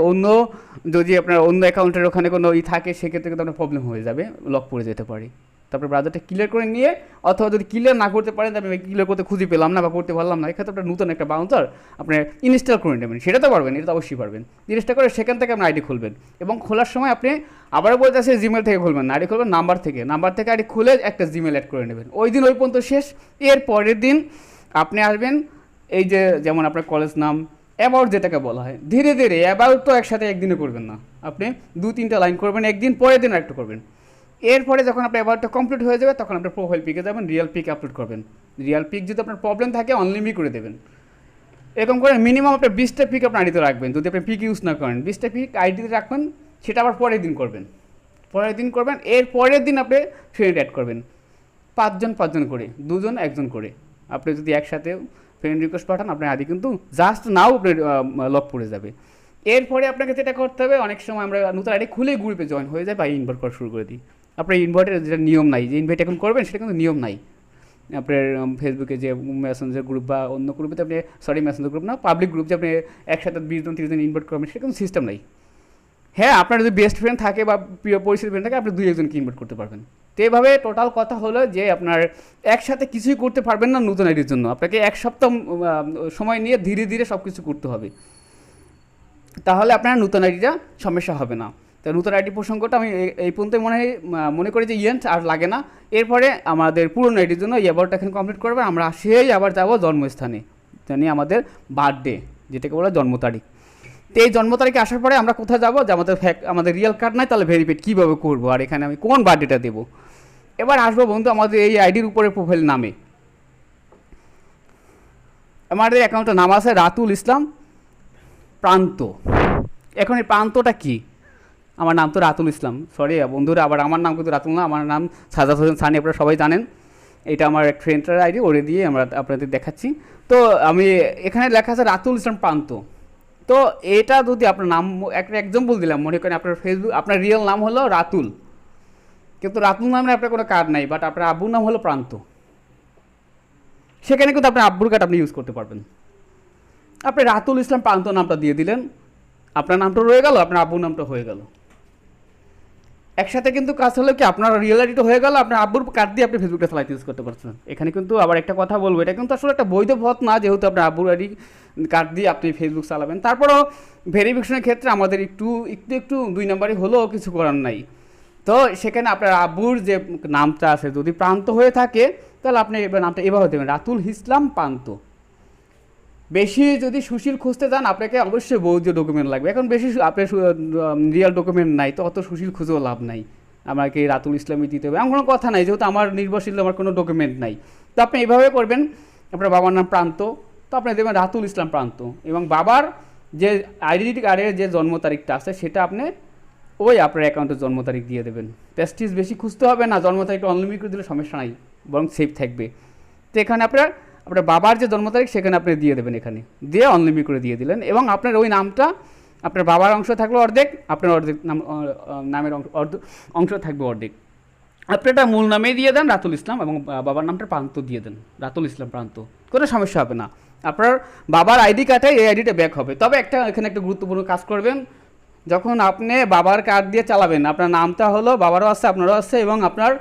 যদি আপনার অন্য অ্যাকাউন্টের ওখানে কোনো থাকে, সেক্ষেত্রে কিন্তু আপনার প্রবলেম হয়ে যাবে, লক পড়ে যেতে পারে। তারপরে ব্রাউজারটা ক্লিয়ার করে নিয়ে, অথবা যদি ক্লিয়ার না করতে পারেন, আপনি ক্লিয়ার করতে খুঁজে পেলাম না বা করতে পারলাম না, এক্ষেত্রে আপনার নতুন একটা ব্রাউজার আপনি ইনস্টল করে নেবেন। সেটা তো পারবেন, এটা তো অবশ্যই পারবেন। ইনস্টল করে সেখান থেকে আপনি আইডি খুলবেন, এবং খোলার সময় আপনি আবারও বলতে আছে জিমেল থেকে খুলবেন না, আইডি খুলবেন নাম্বার থেকে আইডি খুলে একটা জিমেল অ্যাড করে নেবেন। ওই দিন ওই পর্যন্ত শেষ। এর পরের দিন আপনি আসবেন, এই যে যেমন আপনার কলেজ নাম, অ্যাবাউট যেটাকে বলা হয়, ধীরে ধীরে অ্যাবাউট তো একসাথে একদিনে করবেন না, আপনি 2-3টা লাইন করবেন একদিন, পরের দিন একটা করবেন। এরপরে যখন আপনার অ্যাবাউটটা কমপ্লিট হয়ে যাবে, তখন আপনার প্রোফাইল পিকে যাবেন, রিয়েল পিক আপলোড করবেন। রিয়েল পিক যদি আপনার প্রবলেম থাকে অনলিমিট করে দেবেন। এরকম করে মিনিমাম আপনার 20টা পিক আপনার আইডিতে রাখবেন। যদি আপনি পিক ইউজ না করেন, 20টা পিক আইডিতে রাখবেন, সেটা আবার পরের দিন করবেন। এর পরের দিন আপনি ফ্রেন্ড অ্যাড করবেন, 5জন করে, 2জন 1জন করে। আপনি যদি একসাথে ফ্রেন্ড রিকোয়েস্ট পাঠান, আপনার আইডি কিন্তু জাস্ট নাও আপনার লক পড়ে যাবে। এরপরে আপনাকে যেটা করতে হবে, অনেক সময় আমরা নতুন আইডি খুলে গ্রুপে জয়েন হয়ে যায় বা ইনভাইট করা শুরু করে দিই। আপনার ইনভাইটের যেটা নিয়ম নাই, যে ইনভাইট এখন করবেন সেটা কিন্তু নিয়ম নাই। আপনার ফেসবুকে যে মেসেঞ্জার গ্রুপ বা অন্য গ্রুপে আপনি, মেসেঞ্জার গ্রুপ না, পাবলিক গ্রুপ, যে আপনি একসাথে 20জন 30জন ইনভাইট করবেন, সেটা কিন্তু সিস্টেম নাই। হ্যাঁ, আপনার যদি বেস্ট ফ্রেন্ড থাকে বা প্রিয় পরিচিত ফ্রেন্ড থাকে, আপনি 2-1জনকে ইনভাইট করতে পারবেন। তো এইভাবে টোটাল কথা হলো যে আপনার একসাথে কিছুই করতে পারবেন না নতুন আইডির জন্য। আপনাকে 1 সপ্তাহ সময় নিয়ে ধীরে ধীরে সব কিছু করতে হবে, তাহলে আপনার নতুন আইডিটা সমস্যা হবে না। তো নতুন আইডি প্রসঙ্গটা আমি এই পর্যন্ত মনে করি যে ইয়েন্ট আর লাগে না। এরপরে আমাদের পুরনো আইডির জন্য অ্যাবাউটটা এখানে কমপ্লিট করবে। আমরা সেই আবার যাবো জন্মস্থানে, জানি আমাদের বার্থডে, যেটাকে বলে জন্ম তারিখ। তো এই জন্ম তারিখে আসার পরে আমরা কোথায় যাবো, যে আমাদের রিয়েল কার্ড নাই, তাহলে ভেরিফাইড কীভাবে করবো, আর এখানে আমি কোন বার্থডেটা দেবো। এবার আসবো বন্ধু আমাদের এই আইডির উপরে প্রোফাইল নামে। আমাদের অ্যাকাউন্টের নাম আছে রাতুল ইসলাম প্রান্ত। এখন এই প্রান্তটা কি? আমার নাম তো রাতুল ইসলাম, সরি বন্ধুরা, আবার আমার নাম কিন্তু রাতুল না, আমার নাম সাজাদ হোসেন সানি, আপনারা সবাই জানেন। এটা আমার এক ফ্রেন্ডের আইডি, ওরে দিয়ে আমরা আপনাদের দেখাচ্ছি। তো আমি এখানে লেখা আছে রাতুল ইসলাম প্রান্ত। তো এটা যদি আপনার নাম একটা এক্সাম্পল দিলাম, মনে করেন আপনার ফেসবুক, আপনার রিয়েল নাম হলো রাতুল, কিন্তু রাতুল নামে আপনার কোনো কার্ড নাই, বাট আপনার আব্বুর নাম হলো প্রান্ত, সেখানে কিন্তু আপনার আব্বুর কার্ড আপনি ইউজ করতে পারবেন। আপনি রাতুল ইসলাম প্রান্ত নামটা দিয়ে দিলেন, আপনার নামটা রয়ে গেল, আপনার আব্বুর নামটা হয়ে গেল। একসাথে কিন্তু কাজ হলো কি, আপনার রিয়েল আইডিটা হয়ে গেল, আপনার আব্বুর কার্ড দিয়ে আপনি ফেসবুকটা চালাইতে ইউজ করতে পারছেন। এখানে কিন্তু আবার একটা কথা বলবো, এটা কিন্তু আসলে একটা বৈধ পথ না, যেহেতু আপনার আব্বুর আইডি কার্ড দিয়ে আপনি ফেসবুক চালাবেন। তারপরও ভেরিফিকেশনের ক্ষেত্রে আমাদের একটু 2 নম্বরই হলেও কিছু করার নাই। তো সেখানে আপনার আব্বুর যে নামটা আছে, যদি প্রান্ত হয়ে থাকে, তাহলে আপনি নামটা এভাবে দেবেন, রাতুল ইসলাম প্রান্ত। বেশি যদি সুশীল খুঁজতে চান, আপনাকে অবশ্যই বৈধ ডকুমেন্ট লাগবে। এখন বেশি আপনার রিয়েল ডকুমেন্ট নাই, তো অত সুশীল খুঁজেও লাভ নাই, আমাকে রাতুল ইসলামই দিতে হবে এমন কোনো কথা নাই, যেহেতু আমার নির্ভরশীল আমার কোনো ডকুমেন্ট নাই। তো আপনি এইভাবে করবেন, আপনার বাবার নাম প্রান্ত, তো আপনি দেবেন রাতুল ইসলাম প্রান্ত, এবং বাবার যে আইডেন্টি কার্ডের যে জন্ম তারিখটা আছে, সেটা আপনি ওই আপনার অ্যাকাউন্টের জন্ম তারিখ দিয়ে দেবেন। প্রেস্টিজ বেশি খুঁজতে হবে না, জন্ম তারিখটা অনলিমিট করে দিলে সমস্যা নাই, বরং সেফ থাকবে। তো এখানে আপনার বাবার যে জন্ম তারিখ সেখানে আপনি দিয়ে দেবেন, এখানে দিয়ে অনলিমিট করে দিয়ে দিলেন, এবং আপনার ওই নামটা, আপনার বাবার অংশ থাকলো অর্ধেক, আপনার নামের অংশ থাকবে অর্ধেক। আপনি এটা মূল নামেই দিয়ে দেন রাতুল ইসলাম এবং বাবার নামটা প্রান্ত দিয়ে দেন রাতুল ইসলাম প্রান্ত, কোনো সমস্যা হবে না। আপনার বাবার আইডি কার্ডে এই আইডিটা ব্যাক হবে। তবে এখানে একটা গুরুত্বপূর্ণ কাজ করবেন, যখন আপনি বাবার কার্ড দিয়ে চালাবেন আপনার নামটা হলো বাবারও আছে আপনারও আছে, এবং আপনার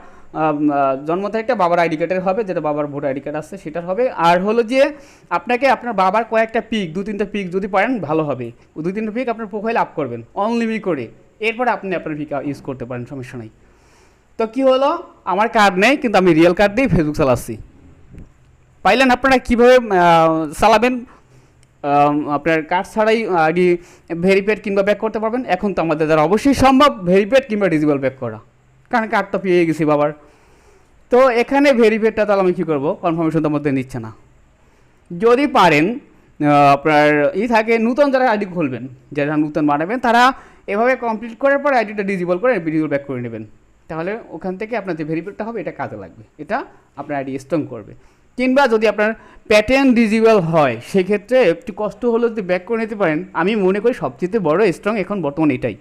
জন্ম তারিখটা বাবার আইডি কার্ডের হবে, যেটা বাবার ভোটার আইডি কার্ড আছে সেটার হবে। আর হলো যে আপনাকে আপনার বাবার কয়েকটা পিক 2-3টা পিক যদি পারেন ভালো হবে, 2-3টা পিক আপনার প্রোফাইলে আপ করবেন অনলিমিট করে, এরপরে আপনি আপনার পিক ইউজ করতে পারেন, সমস্যা নাই। তো কী হলো, আমার কার্ড নেই কিন্তু আমি রিয়েল কার্ড দিয়েই ফেসবুক চালাচ্ছি। পাইলেন আপনারা কীভাবে চালাবেন, আপনার কার্ড ছাড়াই আইডি ভেরিফাইড কিংবা ব্যাক করতে পারবেন। এখন তো আমাদের দ্বারা অবশ্যই সম্ভব ভেরিফাইড কিংবা ডিজিবল ব্যাক করা, কারণ কার্ড তো পেয়ে গেছি বাবার। তো এখানে ভেরিফাইডটা তাহলে আমি কী করবো, কনফার্মেশন তো মধ্যে নিচ্ছে না। যদি পারেন আপনার থাকে নতুন যারা আইডি খুলবেন, যারা নতুন বানাবেন তারা এভাবে কমপ্লিট করার পর আইডিটা ডিজিবল করে ডিজিবল ব্যাক করে নেবেন, তাহলে ওখান থেকে আপনার যে ভেরিফাইডটা হবে এটা কাজে লাগবে, এটা আপনার আইডি স্ট্রং করবে। কিংবা যদি আপনার প্যাটার্ন ডিজিবল হয় সেক্ষেত্রে একটু কষ্ট হলেও যদি ব্যাক করে নিতে পারেন, আমি মনে করি সবচেয়ে বড় স্ট্রং এখন বর্তমানে এটাই,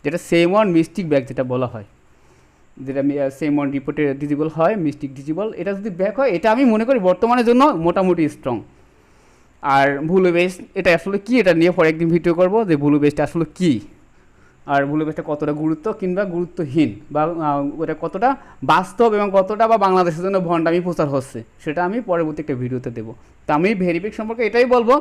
যেটা সেম ওয়ান মিস্টিক ব্যাক যেটা বলা হয়, যেটা সেম ওয়ান রিপোর্টে ডিজিবল হয়, মিস্টিক ডিজিবল, এটা যদি ব্যাক হয় এটা আমি মনে করি বর্তমানের জন্য মোটামুটি স্ট্রং। আর ভুলু বেস এটা আসলে কী, এটা নিয়ে পরে একদিন ভিডিও করবো যে ভুলু বেসটা আসলে কী, আর ভুলু বেসটা কতটা গুরুত্ব কিংবা গুরুত্বহীন, বা ওটা কতটা বাস্তব এবং কতটা বা বাংলাদেশের জন্য ভণ্ডামি প্রচার হচ্ছে, সেটা আমি পরবর্তী একটা ভিডিওতে দেবো। তো আমি ভেরিফিক সম্পর্কে এটাই বলবো,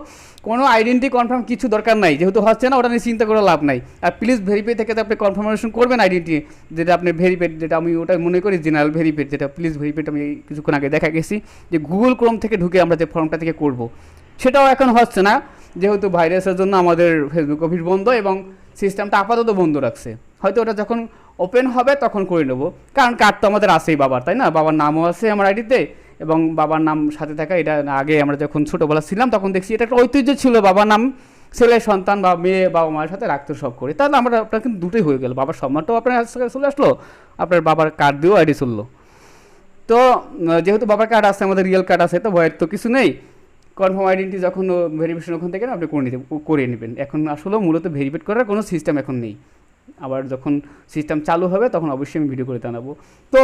কোনো আইডেন্টি কনফার্ম কিছু দরকার নাই, যেহেতু হচ্ছে না ওটা নিয়ে চিন্তা করে লাভ নাই। আর প্লিজ ভেরিফাই থেকে আপনি কনফার্মেশন করবেন আইডেন্টি, যেটা আপনি ভেরিফাইড, যেটা আমি ওটা মনে করি জেনারেল ভেরিফাইড, যেটা প্লিজ ভেরিফাইড আমি কিছুক্ষণ আগে দেখা গেছি যে গুগল ক্রোম থেকে ঢুকে আমরা যে ফর্মটা থেকে করব, সেটাও এখন হচ্ছে না, যেহেতু ভাইরাসের জন্য আমাদের ফেসবুক অফিস বন্ধ এবং সিস্টেমটা আপাতত বন্ধ রাখছে। হয়তো ওটা যখন ওপেন হবে তখন করে নেবো, কারণ কার্ড তো আমাদের আছেই বাবার, তাই না, বাবার নামও আছে আমার আইডিতে, এবং বাবার নাম সাথে থাকা, এটা আগে আমরা যখন ছোটোবেলা ছিলাম তখন দেখছি এটা একটা ঐতিহ্য ছিল, বাবার নাম ছেলে সন্তান বা মেয়ে বাবা মায়ের সাথে রাখতে সব করে, তাহলে আমরা আপনার কিন্তু দুটোই হয়ে গেল, বাবার সম্মানটাও আপনার কাছে চলে আসলো, আপনার বাবার কার্ড দিয়েও আইডি চললো। তো যেহেতু বাবার কার্ড আছে, আমাদের রিয়েল কার্ড আছে, তো ভয়ের তো কিছু নেই। কনফার্ম আইডেন্টি যখন ভেরিফিকেশন ওখান থেকে আপনি করে নেবেন। এখন আসলে মূলত ভেরিফাইড করার কোনো সিস্টেম এখন নেই, আবার যখন সিস্টেম চালু হবে তখন অবশ্যই আমি ভিডিও করে জানাবো। তো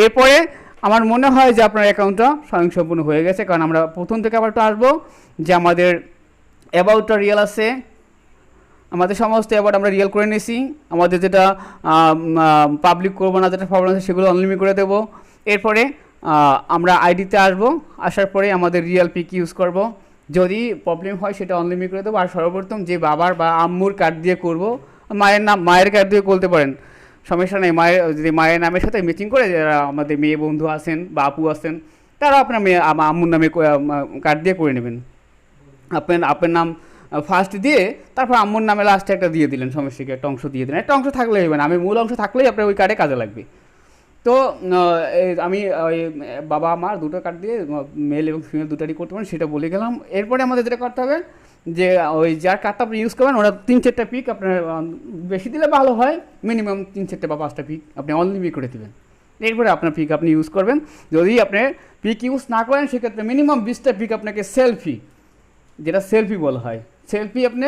এরপরে আমার মনে হয় যে আপনার অ্যাকাউন্টটা স্বয়ংসম্পূর্ণ হয়ে গেছে, কারণ আমরা প্রথম থেকে আবার একটু আসবো যে আমাদের অ্যাবাউটটা রিয়েল আছে, আমাদের সমস্ত অ্যাবাউট আমরা রিয়েল করে নিয়েছি, আমাদের যেটা পাবলিক করবো না, যেটা প্রবলেম আছে সেগুলো অনলিমিট করে দেবো। এরপরে আমরা আইডিতে আসবো, আসার পরে আমাদের রিয়েল পিক ইউজ করব, যদি প্রবলেম হয় সেটা অনলিমিট করে দেবো। আর সর্বপ্রথম যে বাবার বা আম্মুর কার্ড দিয়ে করব, মায়ের কার্ড দিয়ে করতে পারেন, সমস্যা নেই। যদি মায়ের নামের সাথে ম্যাচিং করে যারা আমাদের মেয়ে বন্ধু আছেন বা আপু আছেন, তারা আপনার আম্মুর নামে কার্ড দিয়ে করে নেবেন। আপনার নাম ফার্স্ট দিয়ে তারপর আম্মুর নামে লাস্টে একটা দিয়ে দিলেন, সমস্যাকে একটা অংশ দিয়ে দিলেন, একটা অংশ থাকলেই হবে না, আমি মূল অংশ থাকলেই আপনার ওই কার্ডে কাজে লাগবে। তো আমি ওই বাবা মা দুটো কার্ড দিয়ে মেল এবং ফিমেল দুটারই করতে পারেন, সেটা বলে গেলাম। এরপরে আমাদের যেটা করতে হবে যে ওই যার কার্ডটা আপনি ইউজ করবেন ওরা 3-4টা পিক আপনার বেশি দিলে ভালো হয়, মিনিমাম 3-4টা বা 5টা পিক আপনি অনলিমিট করে দেবেন। এরপরে আপনার পিক আপনি ইউজ করবেন। যদি আপনি পিক ইউজ না করেন সেক্ষেত্রে মিনিমাম 20টা পিক আপনাকে সেলফি, যেটা সেলফি বলা হয়, সেলফি আপনি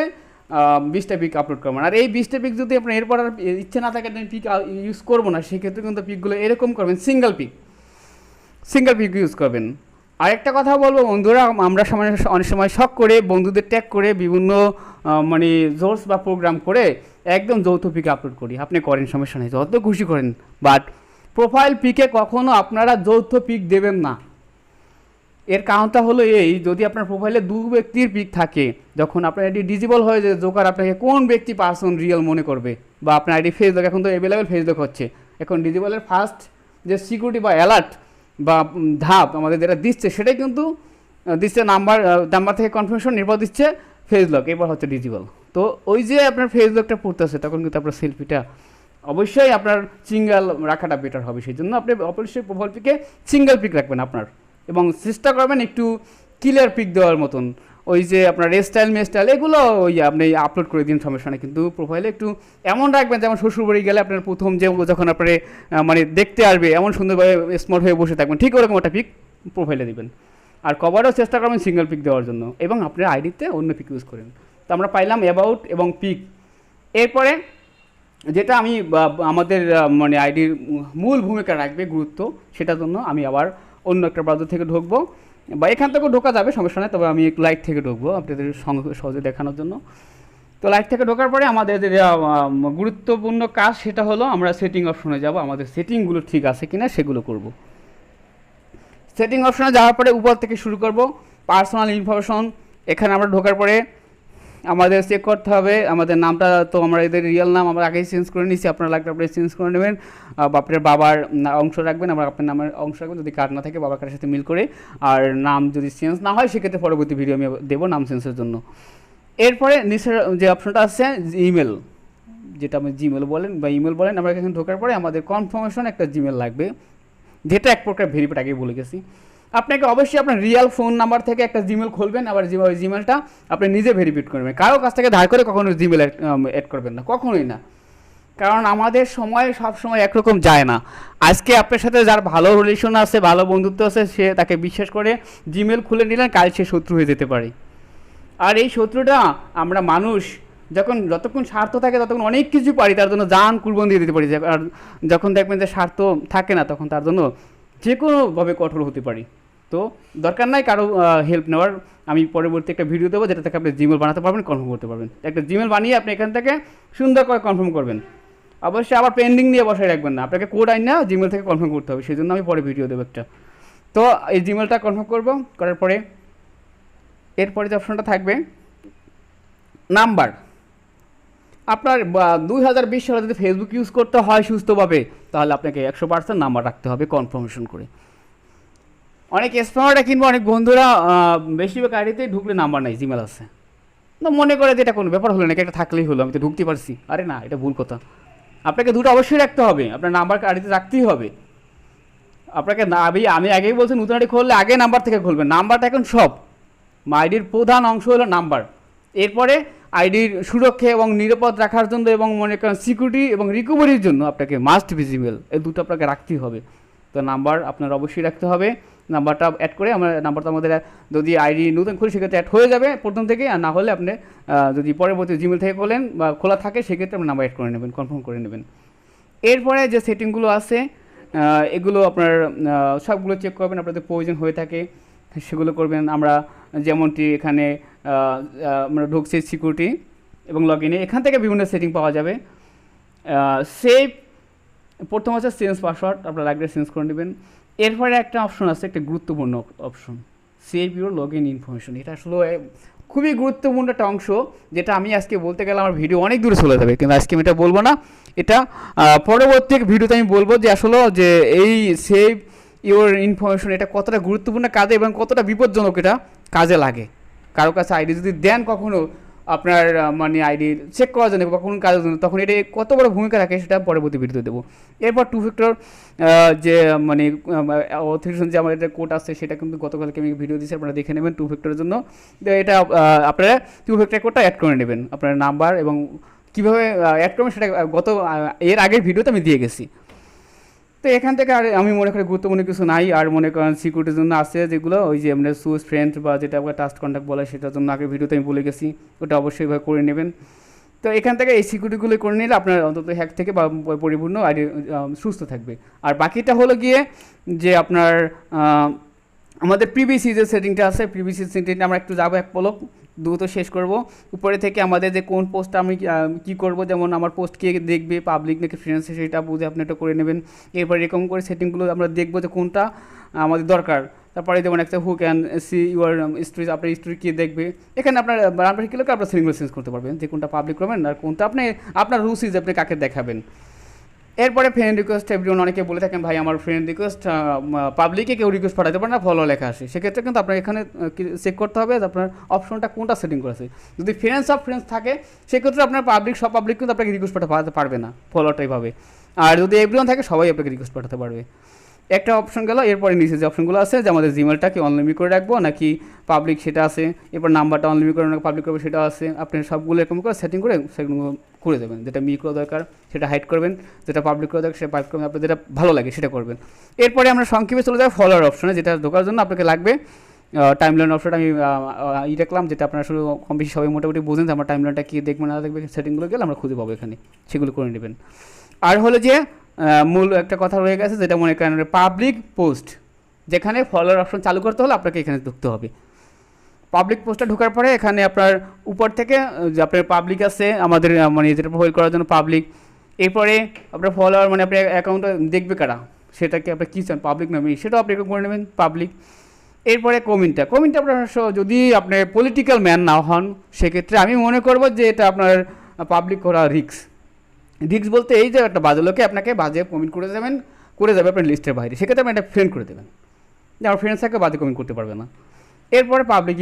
20টা পিক আপলোড করবেন। আর এই 20টা পিক যদি আপনার এরপর আর ইচ্ছে না থাকে পিক ইউজ করবো না, সেক্ষেত্রে কিন্তু পিকগুলো এরকম করবেন, সিঙ্গেল পিক ইউজ করবেন। আরেকটা কথা বলবো বন্ধুরা, আমরা অনেক সময় শখ করে বন্ধুদের ট্যাগ করে বিভিন্ন মানে জোর্স বা প্রোগ্রাম করে একদম যৌথ পিক আপলোড করি, আপনি করেন, সমস্যা নেই, যত খুশি করেন, বাট প্রোফাইল পিকে কখনো আপনারা যৌথ পিক দেবেন না। এর কারণটা হলো এই, যদি আপনার প্রোফাইলে 2 ব্যক্তির পিক থাকে, যখন আপনার আইডি ডিজিবল হয়ে যায়, জোকার আপনাকে কোন ব্যক্তি পার্সন রিয়েল মনে করবে, বা আপনার আইডি ফেসবুক, এখন তো অ্যাভেলেবেল ফেসবুক হচ্ছে, এখন ডিজিবলের ফার্স্ট যে সিকিউরিটি বা অ্যালার্ট বা ধাপ আমাদের যেটা দিচ্ছে সেটাই কিন্তু দিচ্ছে নাম্বার থেকে কনফার্মেশন, এরপর দিচ্ছে ফেসলক, এরপর হচ্ছে ডিজিবল। তো ওই যে আপনার ফেসলকটা পড়তেছে তখন কিন্তু আপনার সেলফিটা অবশ্যই আপনার সিঙ্গেল রাখাটা বেটার হবে, সেই জন্য আপনি অবশ্যই প্রোফাইল পিকে সিঙ্গেল পিক রাখবেন আপনার, এবং চেষ্টা করবেন একটু ক্লিয়ার পিক দেওয়ার মতন। ওই যে আপনার স্টাইল মেস্টাইল এগুলো ওই আপনি আপলোড করে দিন, সমস্যা নেই, কিন্তু প্রোফাইলে একটু এমন রাখবেন যেমন শ্বশুরবাড়ি গেলে আপনার প্রথম যে যখন আপনার মানে দেখতে আসবে এমন সুন্দরভাবে স্মার্ট হয়ে বসে থাকবেন, ঠিক ওরকম একটা পিক প্রোফাইলে দিবেন। আর কভারও চেষ্টা করবেন সিঙ্গেল পিক দেওয়ার জন্য, এবং আপনার আইডিতে অন্য পিক ইউজ করেন। তো আমরা পাইলাম অ্যাবাউট এবং পিক। এরপরে যেটা আমি আমাদের মানে আইডির মূল ভূমিকা রাখবে গুরুত্ব, সেটার জন্য আমি আবার অন্য একটা ব্রাউজার থেকে ঢুকবো, বা এখান থেকেও ঢোকা যাবে, সমস্যা নেই, তবে আমি একটু লাইট থেকে ঢুকবো আপনাদের সহজে দেখানোর জন্য। তো লাইট থেকে ঢোকার পরে আমাদের যে গুরুত্বপূর্ণ কাজ সেটা হলো আমরা সেটিং অপশনে যাব, আমাদের সেটিংগুলো ঠিক আছে কিনা সেগুলো করব। সেটিং অপশনে যাওয়ার পরে উপর থেকে শুরু করব, পার্সোনাল ইনফরমেশন। এখানে আমরা ঢোকার পরে আমাদের চেক করতে হবে আমাদের নামটা, তো আমরা এদের রিয়েল নাম আমরা আগেই চেঞ্জ করে নিয়েছি, আপনারা লাগলে আপনি চেঞ্জ করে নেবেন, আপনার বাবার অংশ রাখবেন, আমরা আপনার নামের অংশ রাখবেন, যদি কার্ড না থাকে বাবার কার্ডের সাথে মিল করে। আর নাম যদি চেঞ্জ না হয় সেক্ষেত্রে পরবর্তী ভিডিও আমি দেবো নাম চেঞ্জের জন্য। এরপরে নিচের যে অপশনটা আছে ইমেল, যেটা আপনি জিমেল বলেন বা ইমেল বলেন, আমরা এখানে ঢোকার পরে আমাদের কনফার্মেশন একটা জিমেল লাগবে, যেটা এক প্রকার ভেরিফাইড আগেই বলে গেছি। আপনাকে অবশ্যই আপনার রিয়েল ফোন নাম্বার থেকে একটা জিমেল খুলবেন, আবার ওই জিমেলটা আপনি নিজে ভেরিফাইড করবেন, কারো কাছ থেকে ধার করে কখনো জিমেল অ্যাড করবেন না, কখনোই না। কারণ আমাদের সময় সব সময় একরকম যায় না। আজকে আপনার সাথে যার ভালো রিলেশন আছে, ভালো বন্ধুত্ব আছে, সে তাকে বিশ্বাস করে জিমেল খুলে নিলেন, কাল সে শত্রু হয়ে যেতে পারে। আর এই শত্রুটা আমরা মানুষ যতক্ষণ স্বার্থ থাকে ততক্ষণ অনেক কিছু পারি, তার জন্য জান কুরবান দিয়ে দিতে পারি। আর যখন দেখবেন যে স্বার্থ থাকে না, তখন তার জন্য যে কোনোভাবে কঠোর হতে পারি। তো দরকার নাই কারো হেল্প নেওয়ার। আমি পরবর্তী একটা ভিডিও দেবো যেটা থেকে আপনি জিমেল বানাতে পারবেন, কনফার্ম করতে পারবেন। একটা জিমেল বানিয়ে আপনি এখান থেকে সুন্দর করে কনফার্ম করবেন। অবশ্যই আবার পেন্ডিং নিয়ে বসায় রাখবেন না, আপনাকে কোড আইন না জিমেল থেকে কনফার্ম করতে হবে, সেই জন্য আমি পরে ভিডিও দেবো একটা। তো এই জিমেলটা কনফার্ম করবো, করার পরে এরপরে যে অপশনটা থাকবে নাম্বার। আপনার 2020 সালে যদি ফেসবুক ইউজ করতে হয় সুস্থভাবে, তাহলে আপনাকে 100% নাম্বার রাখতে হবে কনফার্মেশন করে। অনেক স্প্যামাররা কিংবা অনেক বন্ধুরা বেশিরভাগ আইডিতে ঢুকলে নাম্বার নাই, জিমেল আছে না, মনে করে যে এটা কোনো ব্যাপার হলো নাকি, একটা থাকলেই হলো, আমি তো ঢুকতে পারছি। আরে না, এটা ভুল কথা। আপনাকে দুটো অবশ্যই রাখতে হবে, আপনার নাম্বার আইডিতে রাখতেই হবে। আপনাকে আমি আগেই বলছি নতুন আইডি খুললে আগে নাম্বার থেকে খুলবেন, নাম্বারটা এখন সব। আইডির প্রধান অংশ হলো নাম্বার। এরপরে আইডির সুরক্ষা এবং নিরাপদ রাখার জন্য এবং মনে করেন সিকিউরিটি এবং রিকভারির জন্য আপনাকে মাস্ট বি জিমেল, এই দুটো আপনাকে রাখতেই হবে। তো নাম্বার আপনার অবশ্যই রাখতে হবে। নাম্বারটা অ্যাড করে নাম্বারটা আমাদের যদি আইডি নতুন খুলি সেক্ষেত্রে অ্যাড হয়ে যাবে প্রথম থেকে, আর না হলে আপনি যদি পরবর্তী জিমেল থেকে খোলেন বা খোলা থাকে সেক্ষেত্রে আপনি নাম্বার অ্যাড করে নেবেন, কনফার্ম করে নেবেন। এরপরে যে সেটিংগুলো আছে এগুলো আপনার সবগুলো চেক করবেন, আপনাদের প্রয়োজন হয়ে থাকে সেগুলো করবেন। আমরা যেমনটি এখানে আমরা ঢুকছি সিকিউরিটি এবং লগ ইনে, এখান থেকে বিভিন্ন সেটিং পাওয়া যাবে। সেভ, প্রথম হচ্ছে চেঞ্জ পাসওয়ার্ড, আপনারা লাগলে চেঞ্জ করে নেবেন। এরপরে একটা অপশন আছে, একটা গুরুত্বপূর্ণ option, save your log in information. এটা আসলে খুবই গুরুত্বপূর্ণ একটা অংশ, যেটা আমি আজকে বলতে গেলে আমার ভিডিও অনেক দূরে চলে যাবে, কিন্তু আজকে আমি এটা বলবো না। এটা পরবর্তী ভিডিওতে আমি বলবো যে আসলে যে এই সেভ ইউর ইনফরমেশন এটা কতটা গুরুত্বপূর্ণ কাজে এবং কতটা বিপজ্জনক এটা কাজে লাগে। কারো কাছে আইডি যদি দেন কখনো আপনার মানে আইডি চেক করার জন্য বা কোনো কাজের জন্য, তখন এটা কত বড় ভূমিকা রাখে সেটা পরবর্তী ভিডিওতে দেবো। এরপর টু ফ্যাক্টর যে মানে অথেন্টিকেশন যে আমাদের কোড আছে সেটা কিন্তু গতকালকে আমি ভিডিও দিয়েছি, আপনারা দেখে নেবেন টু ফ্যাক্টরের জন্য। এটা আপনারা টু ফ্যাক্টর কোডটা অ্যাড করে নেবেন, আপনার নাম্বার এবং কীভাবে অ্যাড করবেন সেটা এর আগের ভিডিওতে আমি দিয়ে গেছি। তো এখান থেকে আর আমি মনে করি গুরুত্বপূর্ণ কিছু নাই। আর মনে করেন সিকিউরিটির জন্য আছে যেগুলো, ওই যে আমরা সুজ ফ্রেন্ড বা যেটা আপনার ট্রাস্ট কন্ট্যাক্ট বলে, সেটার জন্য আগের ভিডিওতে আমি বলে গেছি, ওটা অবশ্যই করে নেবেন। তো এখান থেকে এই সিকিউরিটিগুলো করে নিলে আপনার অন্তত হ্যাক থেকে বা পরিপূর্ণ আইডি সুস্থ থাকবে। আর বাকিটা হলো গিয়ে যে আপনার আমাদের প্রিভিসি যে সেটিংটা আছে, প্রিভিসি সেটিংটা আমরা একটু যাবো এক পলক, দ্রুত শেষ করব। উপরে থেকে আমাদের যে কোন পোস্টটা আমি কী করবো, যেমন আমার পোস্ট কে দেখবে, পাবলিক নাকি ফ্রেন্ডস, সেটা বুঝে আপনি এটা করে নেবেন। এরপর এরকম করে সেটিংগুলো আমরা দেখবো যে কোনটা আমাদের দরকার। তারপরে যেমন একটা who can see your story, আপনার স্টোরি কে দেখবে, এখানে আপনার রানবার কী লোক আপনার সেটিংগুলো চেঞ্জ করতে পারবেন, যে কোনটা পাবলিক করবেন আর কোনটা আপনি আপনার রুচিজ আপনি কাকে দেখাবেন। এরপরে ফ্রেন্ড রিকোয়েস্ট, এভরিওয়ান অনেকে বলে থাকেন ভাই আমার ফ্রেন্ড রিকোয়েস্ট পাবলিকে কেউ রিকোয়েস্ট পাঠাতে পারে না, ফলো লেখা আসে, সেক্ষেত্রে কিন্তু আপনার এখানে চেক করতে হবে আপনার অপশনটা কোনটা সেটিং করেছে। যদি ফ্রেন্ডস অফ ফ্রেন্ডস থাকে সেক্ষেত্রে আপনার সব পাবলিক কিন্তু আপনাকে রিকোয়েস্ট পাঠাতে পারবে না, ফলোটাই পাবে। আর যদি এভরিওয়ান থাকে সবাই আপনাকে রিকোয়েস্ট পাঠাতে পারবে। একটা অপশন গেল। এরপরে নিচে যে অপশনগুলো আছে যে আমাদের জিমেলটাকে অনলিমিট করে রাখবো নাকি পাবলিক সেটা আছে, এরপর নাম্বারটা অনলিমিট করে পাবলিক করবো সেটা আছে। আপনি সবগুলো এরকম করে সেটিং করে সেগুলো করে দেবেন, যেটা করা দরকার সেটা হাইড করবেন, যেটা পাবলিক করা দরকার সেটা পাবলিক করবেন, আপনার যেটা ভালো লাগে সেটা করবেন। এরপরে আমরা সংক্ষেপে চলে যাবো ফলোয়ার অপশনে, যেটা ঢোকার জন্য আপনাকে লাগবে টাইমলাইন অপশনটা আমি রাখলাম, যেটা আপনারা আসলে কম বেশি সবাই মোটামুটি বোঝেন যে আমার টাইমলাইনটা কী দেখবে না দেখবে, সেটিংগুলো গেলে আমরা খুঁজে পাবো এখানে, সেগুলো করে নেবেন। আর হলো যে মূল একটা কথা রয়ে গেছে, যেটা মনে করেন পাবলিক পোস্ট, যেখানে ফলোয়ার অপশন চালু করতে হলে আপনাকে এখানে ঢুকতে হবে। পাবলিক পোস্টটা ঢোকার পরে এখানে আপনার উপর থেকে যে আপনার পাবলিক আছে আমাদের মানে যেটা প্রোফাইল করার জন্য পাবলিক, এরপরে আপনার ফলোয়ার মানে আপনার অ্যাকাউন্টটা দেখবে কারা, সেটাকে আপনি কী চান পাবলিক নামে, সেটাও আপনি করে নেবেন পাবলিক। এরপরে কমেন্টটা আপনার যদি আপনি পলিটিক্যাল ম্যান না হন, সেক্ষেত্রে আমি মনে করব যে এটা আপনার পাবলিক করা রিস্ক বলতে এই যে একটা বাজে লোকে আপনাকে বাজে কমেন্ট করে যাবে আপনার লিস্টের বাইরে, সেক্ষেত্রে আপনি একটা ফ্রেন্ড করে দেবেন, যে আমার ফ্রেন্ডস থাকে বাজে কমেন্ট করতে পারবে না। এরপরে পাবলিক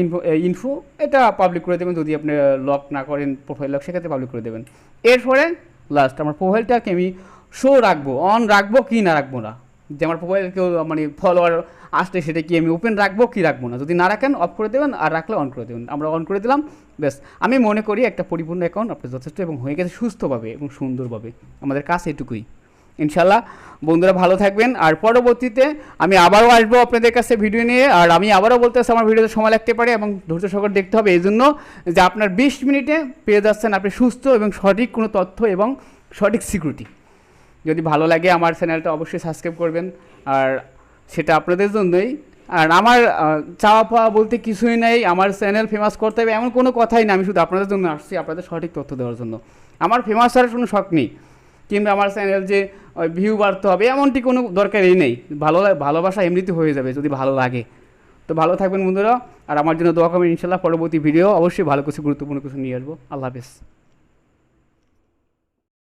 ইনফো এটা পাবলিক করে দেবেন, যদি আপনি লক না করেন প্রোফাইল লক, সেক্ষেত্রে পাবলিক করে দেবেন। এরপরে লাস্ট আমার প্রোফাইলটাকে আমি শো রাখবো, অন রাখবো কি না রাখবো না, যে আমার প্রোফাইল কেউ মানে ফলোয়ার আসলে সেটা কি আমি ওপেন রাখবো কি রাখবো না, যদি না রাখেন অফ করে দেবেন, আর রাখলে অন করে দেবেন। আমরা অন করে দিলাম, ব্যাস। আমি মনে করি একটা পরিপূর্ণ অ্যাকাউন্ট আপনার যথেষ্ট এবং হয়ে গেছে সুস্থভাবে এবং সুন্দরভাবে। আমাদের কাজ এটুকুই। ইনশাল্লাহ বন্ধুরা ভালো থাকবেন, আর পরবর্তীতে আমি আবারও আসবো আপনাদের কাছে ভিডিও নিয়ে। আর আমি আবারও বলতে চাচ্ছি আমার ভিডিওতে সময় লাগতে পারে এবং ধৈর্য সহকারে দেখতে হবে, এই জন্য যে আপনার 20 মিনিটে পেয়ে যাচ্ছেন আপনি সুস্থ এবং সঠিক কোনো তথ্য এবং সঠিক সিকিউরিটি। যদি ভালো লাগে আমার চ্যানেলটা অবশ্যই সাবস্ক্রাইব করবেন, আর সেটা আপনাদের জন্যই। আর আমার চাওয়া পাওয়া বলতে কিছুই নেই, আমার চ্যানেল ফেমাস করতে হবে এমন কোনো কথাই না, আমি শুধু আপনাদের জন্য আসছি, আপনাদের সঠিক তথ্য দেওয়ার জন্য। আমার ফেমাস হওয়ার কোনো শখ নেই, কিংবা আমার চ্যানেল যে ভিউ বাড়তে হবে এমনটি কোনো দরকারই নেই। ভালোবাসা এমনিতে হয়ে যাবে যদি ভালো লাগে। তো ভালো থাকবেন বন্ধুরা, আর আমার জন্য দোয়া করবেন। ইনশাল্লাহ পরবর্তী ভিডিও অবশ্যই ভালো কিছু গুরুত্বপূর্ণ কিছু নিয়ে আসবো। আল্লাহ হাফেজ।